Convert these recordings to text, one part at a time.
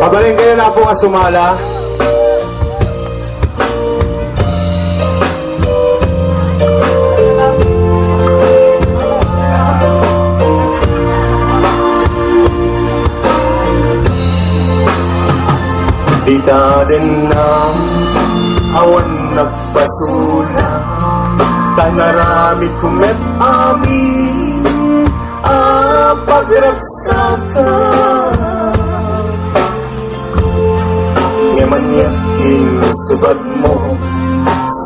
Pabaling kayo na po nga sumala. Dita din na awan nagpasula, tanaramid kumet amin pagraksakan. Ngamanyaking subad mo,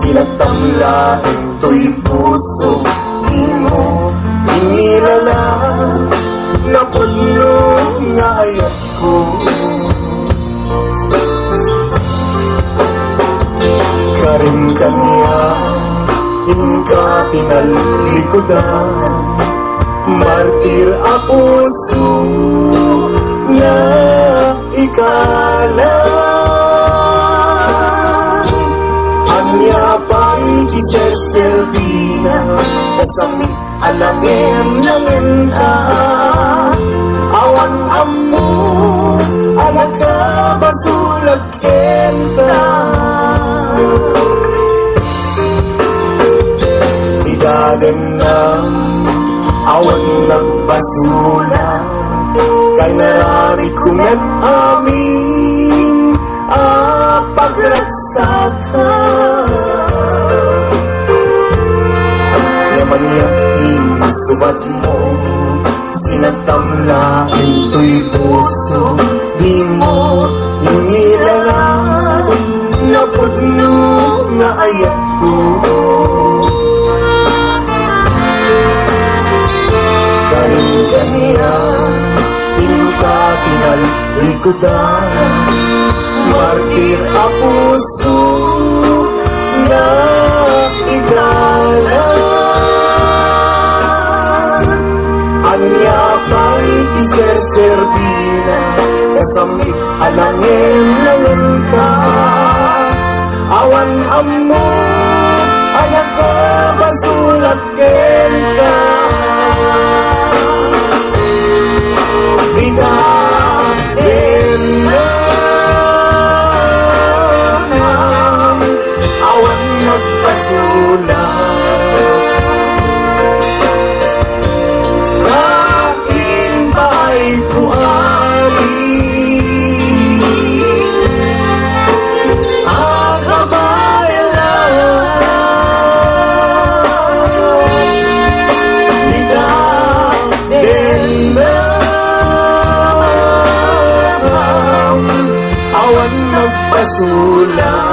sinatamlain to'y puso, di mo inilala, napuno nga ayat ko. Karim kaniya, inka tinalikodan, martir a puso na ikala. Anya pa'y kiserservina, nasamit alangin langin ka. Awan amo, alaka basulag kenta. Idagan na awan nagbasula, kay narami kumet amin pagraksakan. Ngamanyaking subad mo, sinatamlain to'y puso, di mo inilala, napudno nga ayat ko. Karin kaniya, inka tinalikodan, martir a puso na idala. Anya pa'y iserservina, nasamit alangin langin ka. Awan amo, anak ka basulat ken ka. Dita din na awan nagpasulat, aking ba'y kuari ang kabayaran. Dita din na awan nagpasulat,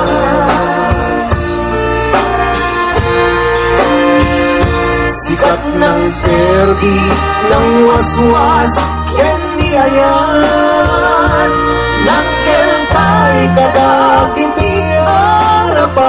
sikat ng perdi ng waswas yan niayan, ng kelkay kadaging pinarapaan.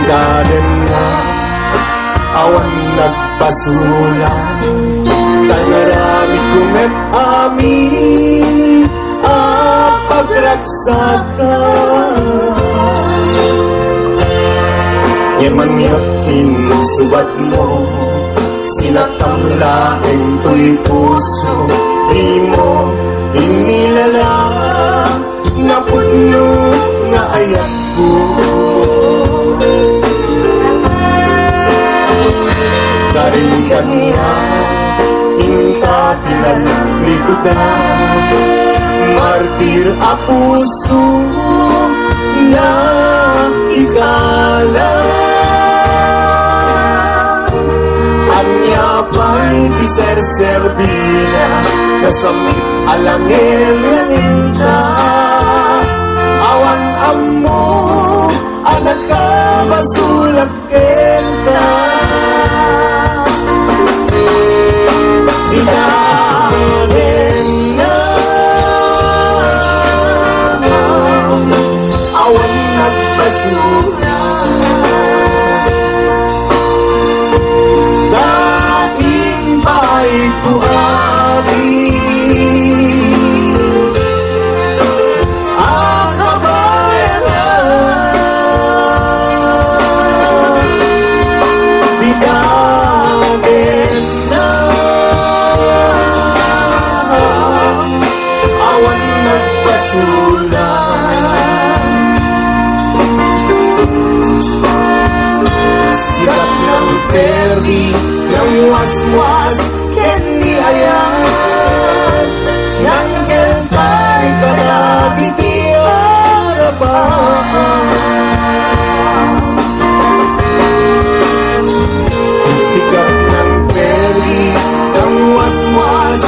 Dagan na awan nagpasulat, tangarami kumet amin pagraksakan. Ngamanyaking subad mo, sinatamlain to'y puso, di mo inilala, napuno nga ayat ko. Karin kaniya, inka tinalikodan, martir a puso na ikala. Anya pa'y iserservina, nasamit alangin langin ka. basura. Daing pahit buhatin ang kabayaran. Di natin na awan nagpasulan. Sikat ng perdi, ng waswas, kendi ayan. Nang kelpay kadagiti harapan. Sikat ng perdi, ng waswas,